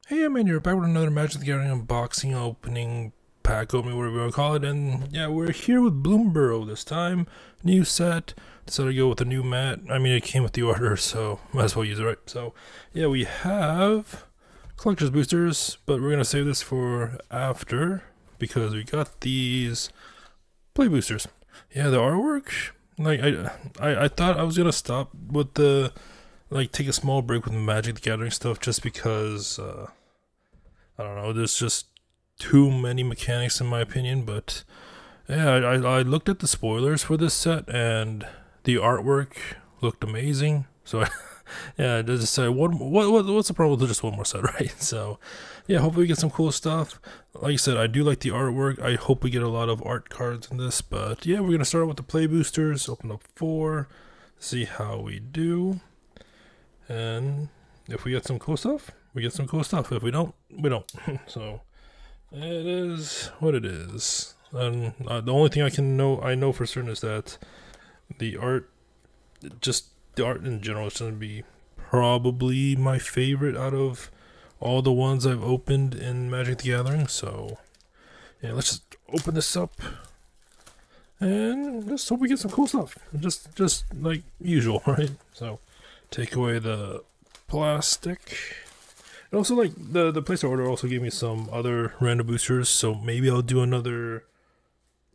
Hey, man, you're back with another Magic the Gathering unboxing, opening, pack opening, whatever you want to call it. And yeah, we're here with Bloomburrow this time. New set. Decided to go with a new mat. I mean, it came with the order, so might as well use it, right? So yeah, we have collector's boosters, but we're going to save this for after because we got these play boosters. Yeah, the artwork. Like, I thought I was going to stop with the, like, take a small break with Magic the Gathering stuff just because, I don't know, there's just too many mechanics in my opinion, but yeah, I looked at the spoilers for this set and the artwork looked amazing. So yeah, I just decided what's the problem with just one more set, right? So yeah, hopefully we get some cool stuff. Like I said, I do like the artwork. I hope we get a lot of art cards in this, but yeah, we're gonna start with the play boosters. Open up 4, see how we do, and if we get some cool stuff, we get some cool stuff. If we don't, we don't. So it is what it is. And the only thing I know for certain is that the art, just the art in general, is going to be probably my favorite out of all the ones I've opened in Magic the Gathering. So yeah, let's just open this up and just hope we get some cool stuff. Just like usual, right? So take away the plastic. And also, like, the place order also gave me some other random boosters, so maybe I'll do another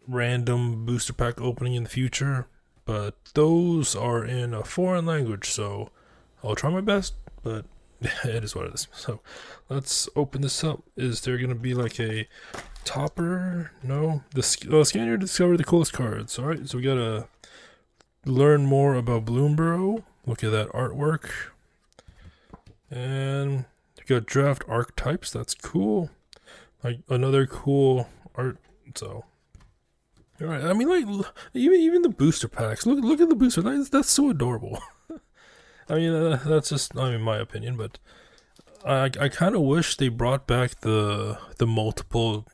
random booster pack opening in the future, but those are in a foreign language, so I'll try my best, but it is what it is. So let's open this up. Is there going to be like a topper? No. The scanner discovered the coolest cards. Alright, so we got to learn more about Bloomburrow. Look at that artwork. And you got draft archetypes. That's cool. Like another cool art. So, all right. I mean, like even the booster packs. Look at the booster. That's so adorable. I mean, that's just my opinion, but I kind of wish they brought back the multiple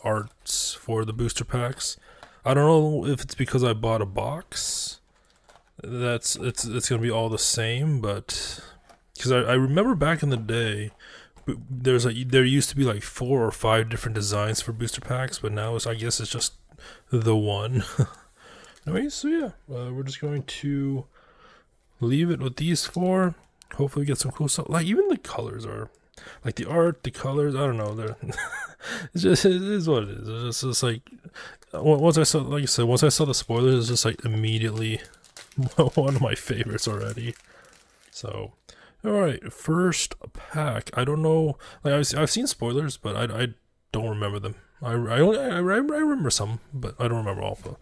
arts for the booster packs. I don't know if it's because I bought a box. It's gonna be all the same, but. Because I remember back in the day, there used to be like 4 or 5 different designs for booster packs, but now I guess it's just the one. Anyways, so yeah, we're just going to leave it with these 4. Hopefully, we get some cool stuff. Like even the colors are, like the art, the colors. I don't know. They're it is what it is. It's just like once I saw, like I said, once I saw the spoilers, it's just like immediately one of my favorites already. So. Alright, first pack. I don't know, like I've seen spoilers, but I don't remember them. I remember some, but I don't remember all of them.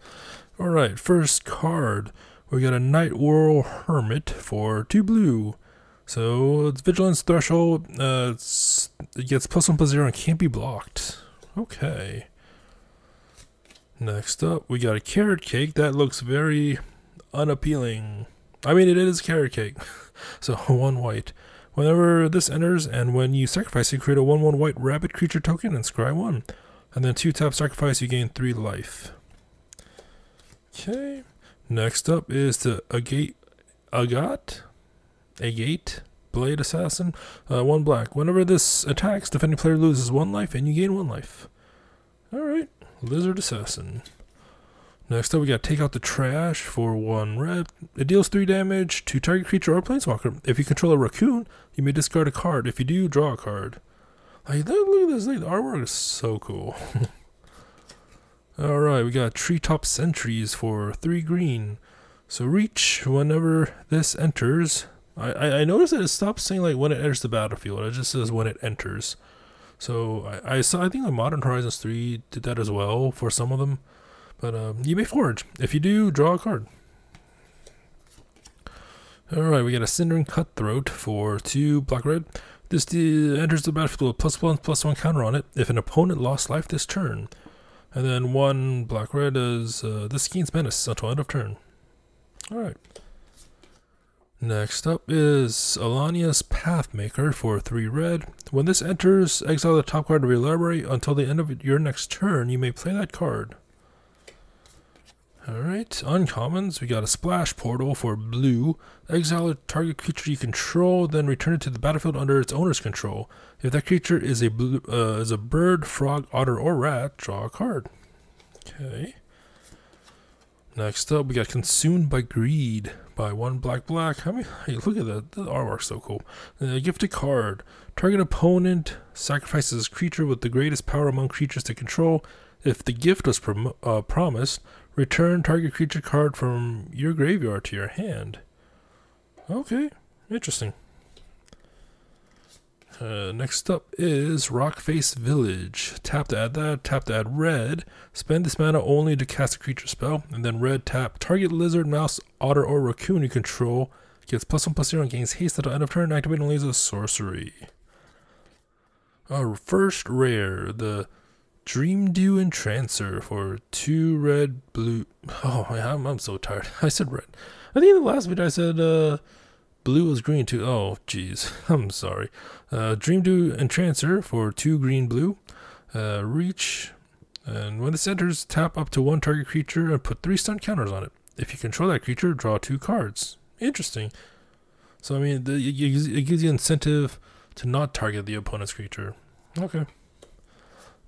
Alright, first card. We got a Night Whirl Hermit for 2 blue. So it's Vigilance Threshold. It gets +1/+0 and can't be blocked. Okay. Next up, we got a Carrot Cake. That looks very unappealing. I mean, it is carrot cake. So 1 white. Whenever this enters and when you sacrifice, you create a 1/1 white rabbit creature token and scry 1. And then 2 tap sacrifice, you gain 3 life. Okay. Next up is the Agate Blade Assassin. 1 black. Whenever this attacks, defending player loses 1 life and you gain 1 life. Alright. Lizard Assassin. Next up, we got Take Out the Trash for 1 red. It deals 3 damage to target creature or planeswalker. If you control a raccoon, you may discard a card. If you do, draw a card. Like, look at this. Like, the artwork is so cool. Alright, we got Treetop Sentries for 3 green. So reach whenever this enters. I noticed that it stops saying like when it enters the battlefield. It just says when it enters. So I think like Modern Horizons 3 did that as well for some of them. But you may forge. If you do, draw a card. Alright, we got a Cindering Cutthroat for 2 black-red. This enters the battlefield with +1/+1 counter on it if an opponent lost life this turn. And then 1 black-red is this gains menace until end of turn. Alright. Next up is Alania's Pathmaker for 3 red. When this enters, exile the top card of your library. Until the end of your next turn, you may play that card. Alright, uncommons. We got a splash portal for blue. Exile a target creature you control, then return it to the battlefield under its owner's control. If that creature is a bird, frog, otter, or rat, draw a card. Okay. Next up, we got Consumed by Greed by 1 black. I mean, hey, look at that. The artwork's so cool. Gift a card. Target opponent sacrifices a creature with the greatest power among creatures to control. If the gift was promised, return target creature card from your graveyard to your hand. Okay, interesting. Next up is Rockface Village. Tap to add that, tap to add red. Spend this mana only to cast a creature spell, and then red tap. Target lizard, mouse, otter, or raccoon you control gets +1/+0 and gains haste until end of turn. Activate only as a sorcery. Our first rare, the Dream Dew Entrancer for 2 red, blue. Oh, I'm so tired. I said red. I think in the last video I said blue was green too. Oh, jeez. I'm sorry. Dream Dew Entrancer for 2 green, blue. Reach. And when this enters, tap up to 1 target creature and put 3 stun counters on it. If you control that creature, draw 2 cards. Interesting. So, I mean, it gives you incentive to not target the opponent's creature. Okay.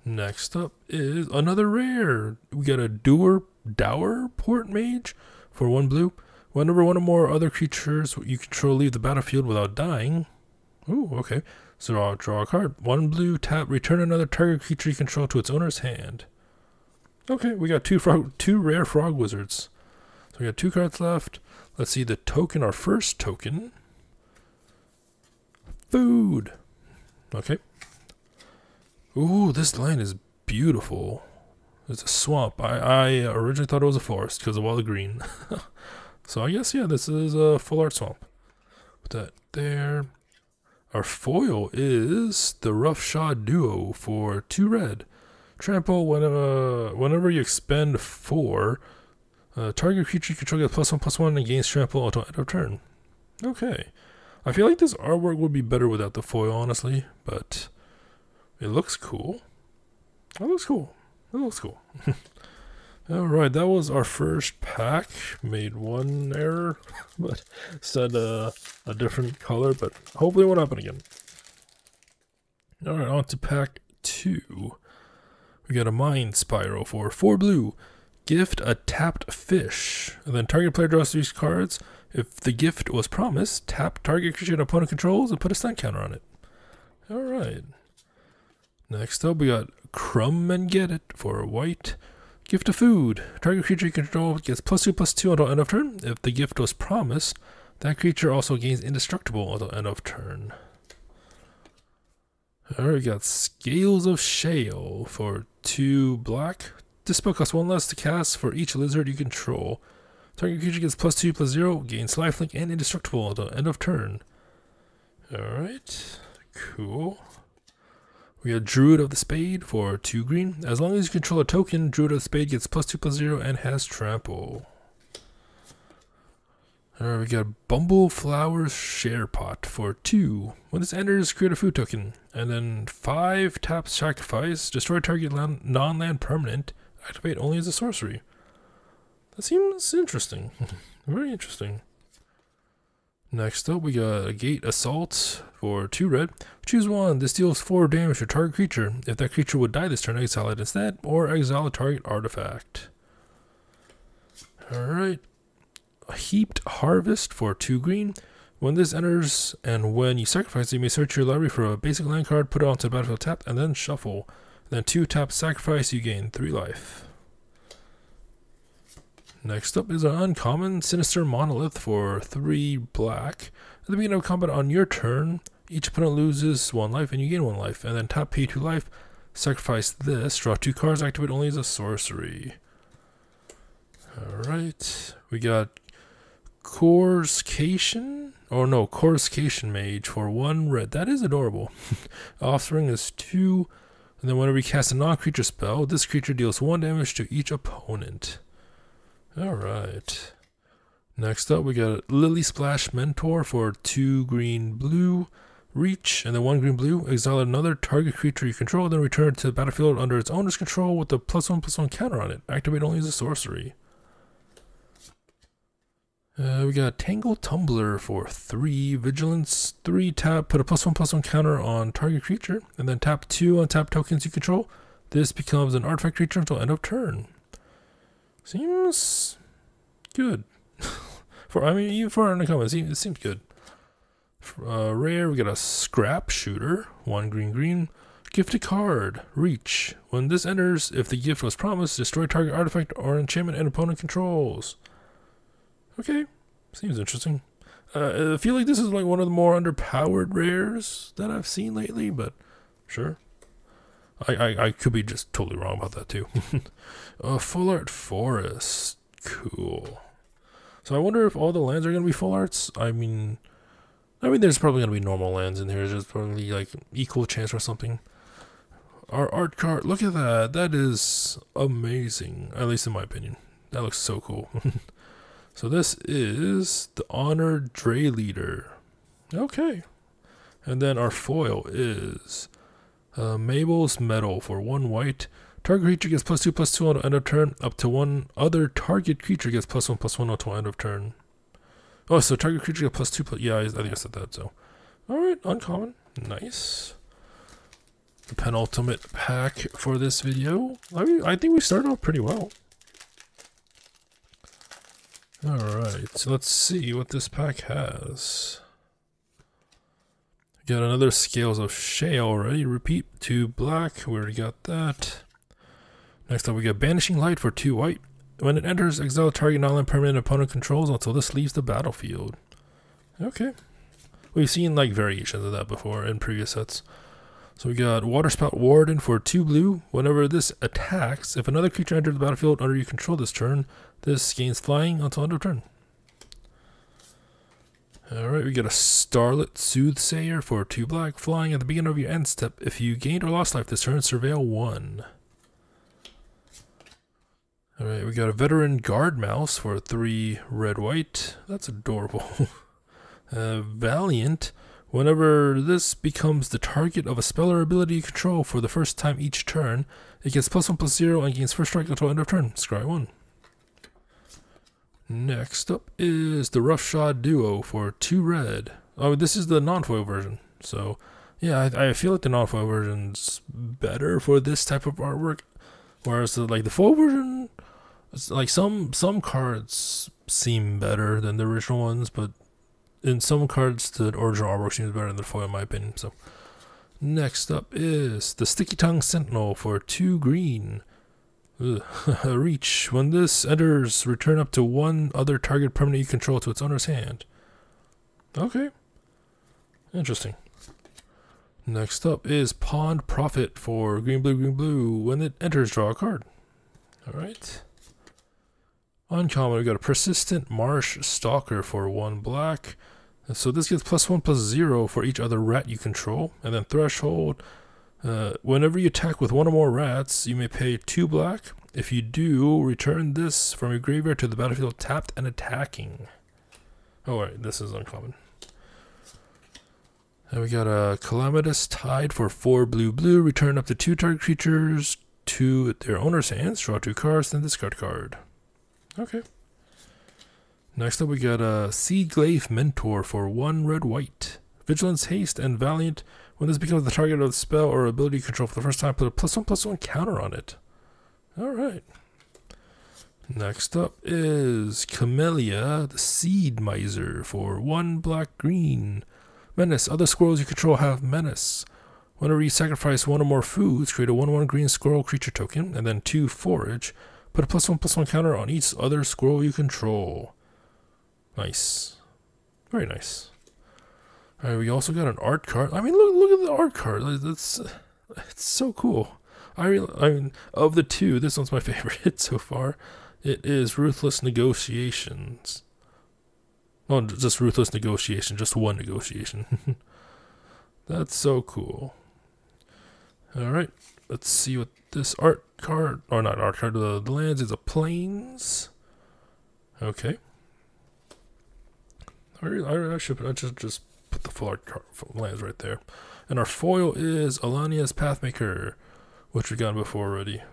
Next up is another rare. We got a Dour Port Mage for 1 blue. Whenever one or more other creatures you control leave the battlefield without dying. Ooh, okay. So draw a card. 1 blue, tap, return another target creature you control to its owner's hand. Okay, we got 2 rare frog wizards. So we got 2 cards left. Let's see the token, our first token. Food. Okay. Ooh, this land is beautiful. It's a swamp. I originally thought it was a forest because of all the green. So I guess, yeah, this is a full art swamp. Put that there. Our foil is the Roughshod Duo for 2 red. Trample, whenever you expend 4, target creature you control gets +1/+1 and gains trample until end of turn. Okay. I feel like this artwork would be better without the foil, honestly, but it looks cool. It looks cool. It looks cool. Alright, that was our first pack. Made 1 error, but said a different color, but hopefully it won't happen again. Alright, on to pack 2. We got a Mind Spiral for 4 blue. Gift a tapped fish. And then target player draws 3 cards. If the gift was promised, tap target creature an opponent controls and put a stun counter on it. Alright. Next up, we got Crumb and Get It for white. Gift of food. Target creature you control gets +2/+2 until end of turn. If the gift was promised, that creature also gains indestructible until end of turn. Alright, we got Scales of Shale for 2 black. This spell costs 1 less to cast for each lizard you control. Target creature gets +2/+0, gains lifelink and indestructible until end of turn. Alright, cool. We got Druid of the Spade for 2 green. As long as you control a token, Druid of the Spade gets +2/+0 and has trample. Alright, we got Bumbleflower's Share Pot for 2. When this enters, create a food token. And then 5 tap sacrifice, destroy target non-land permanent, activate only as a sorcery. That seems interesting. Very interesting. Next up, we got a Gate Assault for 2 red. Choose 1. This deals 4 damage to target creature. If that creature would die this turn, exile it instead, or exile a target artifact. Alright. A Heaped Harvest for 2 green. When this enters, and when you sacrifice it, you may search your library for a basic land card, put it onto the battlefield tapped, and then shuffle. Then 2 tap sacrifice, you gain 3 life. Next up is an uncommon Sinister Monolith for 3 black. At the beginning of combat on your turn, each opponent loses 1 life and you gain 1 life. And then tap pay 2 life, sacrifice this, draw 2 cards, activate only as a sorcery. Alright, we got Coruscation Mage for 1 red. That is adorable. Offspring is 2, and then whenever you cast a non-creature spell, this creature deals 1 damage to each opponent. Alright. Next up, we got Lily Splash Mentor for 2 green, blue. Reach, and then 1 green, blue. Exile another target creature you control, then return it to the battlefield under its owner's control with a +1/+1 counter on it. Activate only as a sorcery. We got Tangle Tumbler for 3 vigilance, 3 tap, put a +1/+1 counter on target creature, and then tap 2 on tap tokens you control. This becomes an artifact creature until end of turn. Seems good. Even for an uncommon, it seems good. Rare, we got a Scrap Shooter, 1 green. Gift a card, Reach. When this enters, if the gift was promised, destroy target artifact or enchantment and opponent controls. Okay, seems interesting. I feel like this is like one of the more underpowered rares that I've seen lately, but sure. I could be just totally wrong about that too. Full art forest, cool. So I wonder if all the lands are gonna be full arts. I mean, there's probably gonna be normal lands in here. There's probably like equal chance or something. Our art card, look at that. That is amazing. At least in my opinion, that looks so cool. So this is the Honored Dray Leader. Okay. And then our foil is Mabel's Medal for 1 white. Target creature gets +2/+2 until end of turn. Up to 1 other target creature gets +1/+1 until end of turn. Oh, so target creature gets +2/+. Yeah, I think I said that. So, all right, uncommon, nice. The penultimate pack for this video. I think we started off pretty well. Alright, so let's see what this pack has. We got another Scales of Shale already. Repeat, 2 black. We already got that. Next up, we got Banishing Light for 2 white. When it enters, exile target non-land permanent opponent controls until this leaves the battlefield. Okay. We've seen like variations of that before in previous sets. So we got Waterspout Warden for 2 blue. Whenever this attacks, if another creature enters the battlefield under your control this turn, this gains flying until end of turn. Alright, we got a Starlit Soothsayer for 2 black. Flying at the beginning of your end step. If you gained or lost life this turn, surveil 1. Alright, we got a Veteran Guard Mouse for 3 red-white. That's adorable. Valiant. Whenever this becomes the target of a spell or ability you control for the first time each turn, it gets +1/+0 and gains first strike until end of turn. Scry 1. Next up is the Roughshod Duo for 2 red. Oh, this is the non-foil version. So, yeah, I feel like the non-foil version's better for this type of artwork. Whereas, the foil version, it's like some cards seem better than the original ones, but in some cards, the original artwork seems better than the foil, in my opinion. So, next up is the Sticky Tongue Sentinel for 2 green. Reach. When this enters, return up to 1 other target permanent you control to its owner's hand. Okay. Interesting. Next up is Pond Prophet for green, blue. When it enters, draw a card. Alright. Uncommon, we got a Persistent Marsh Stalker for 1 black. So this gets +1/+0 for each other rat you control. And then Threshold. Whenever you attack with 1 or more rats, you may pay 2 black. If you do, return this from your graveyard to the battlefield tapped and attacking. Oh, right, this is uncommon. And we got a Calamitous Tide for 4 blue. Return up to 2 target creatures to their owner's hands. Draw 2 cards, then discard card. Okay. Next up, we got a Seaglaive Mentor for 1 red-white. Vigilance, Haste, and Valiant. When this becomes the target of the spell or ability you control for the first time, put a +1/+1 counter on it. Alright. Next up is Camellia, the Seed Miser, for 1 black-green. Menace. Other squirrels you control have Menace. Whenever you sacrifice 1 or more foods, create a 1/1 green squirrel creature token, and then 2 forage. Put a +1/+1 counter on each other squirrel you control. Nice. Very nice. Alright, we also got an art card. I mean, look at the art card. It's so cool. I mean, of the 2, this one's my favorite so far. It is Ruthless Negotiations. Oh, just Ruthless Negotiation. Just 1 negotiation. That's so cool. Alright, let's see what this art card, or not art card, the lands is a Plains. Okay. I should just put the full art card lands right there. And our foil is Alania's Pathmaker, which we got before already.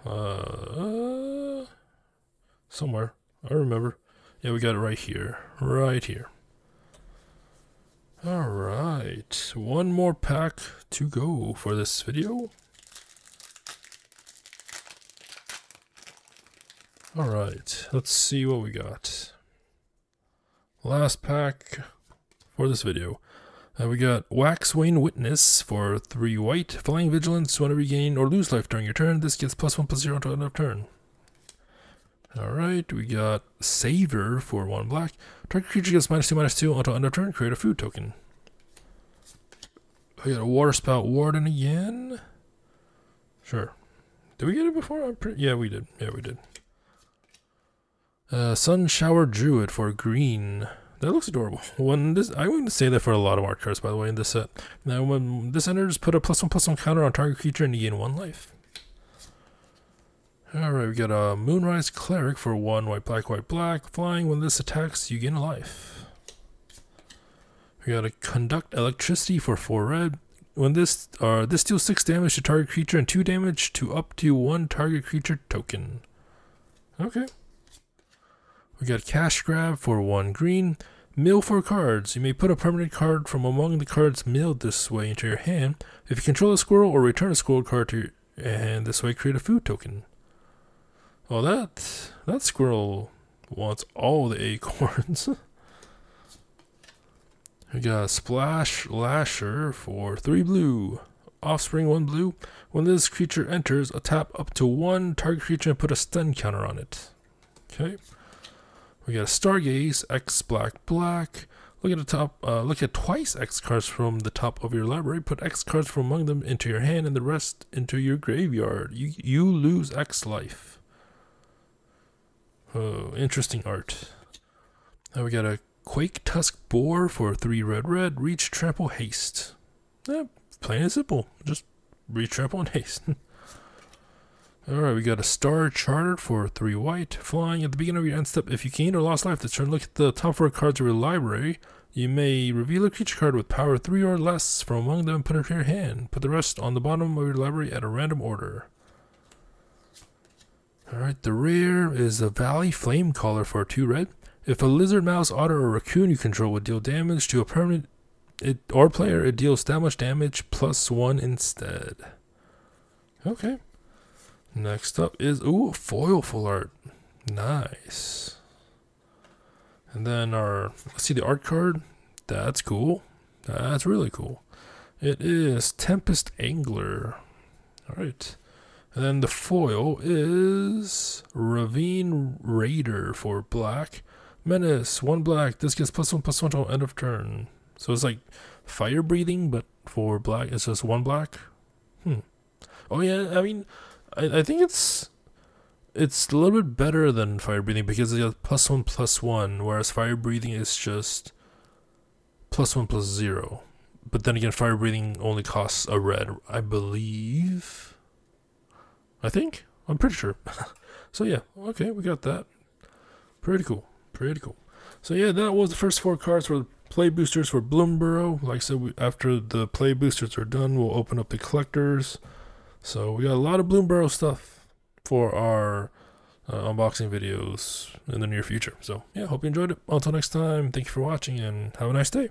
Somewhere. I remember. Yeah, we got it right here. Right here. Alright. One more pack to go for this video. Alright. Let's see what we got. Last pack for this video. We got Waxwayne Witness for 3 white. Flying Vigilance. Whenever you gain or lose life during your turn, this gets +1/+0 until end of turn. Alright, we got Savor for 1 black. Target creature gets -2/-2 until end of turn. Create a food token. We got a Water Spout Warden again. Sure. Did we get it before? Yeah, we did. Yeah, we did. Sun Shower Druid for green. That looks adorable. When this, I wouldn't say that for a lot of art cards, by the way, in this set. Now, when this enters, put a +1/+1 counter on target creature and you gain 1 life. Alright, we got a Moonrise Cleric for 1 white, black. Flying, when this attacks, you gain a life. We got a Conduct Electricity for 4 red. When this deals 6 damage to target creature and 2 damage to up to 1 target creature token. Okay. We got Cash Grab for 1 green. Mill 4 cards. You may put a permanent card from among the cards milled this way into your hand. If you control a squirrel or return a squirrel card to your hand this way, create a food token. Well, that squirrel wants all the acorns. We got Splash Lasher for 3 blue. Offspring 1 blue. When this creature enters, tap up to 1 target creature and put a stun counter on it. Okay. We got a Stargaze, X black. Look at the top. Look at twice X cards from the top of your library. Put X cards from among them into your hand and the rest into your graveyard. You lose X life. Oh, interesting art. Now we got a Quake Tusk Boar for 3 red. Reach, trample, haste. Plain and simple. Just reach, trample, and haste. Alright, we got a Star Charter for 3 white. Flying, at the beginning of your end step, if you gained or lost life this turn, look at the top 4 cards of your library. You may reveal a creature card with power 3 or less from among them and put it to your hand. Put the rest on the bottom of your library at a random order. Alright, the rare is a Valley Flamecaller for 2 red. If a lizard, mouse, otter, or raccoon you control would deal damage to a permanent or player, it deals that much damage +1 instead. Okay. Next up is, ooh, foil full art. Nice. And then let's see the art card. That's cool. That's really cool. It is Tempest Angler. Alright. And then the foil is Ravine Raider for black. Menace, 1 black. This gets +1/+1 until end of turn. So it's like fire breathing, but for black, it's just 1 black. Oh yeah, I mean, I think it's a little bit better than fire breathing because it has +1/+1, whereas fire breathing is just +1/+0. But then again, fire breathing only costs a red, I believe. I'm pretty sure. So yeah, okay, we got that. Pretty cool. So yeah, that was the first 4 cards for the play boosters for Bloomburrow. Like I said, after the play boosters are done, we'll open up the collectors. So we got a lot of Bloomburrow stuff for our unboxing videos in the near future. So yeah, hope you enjoyed it. Until next time, thank you for watching and have a nice day.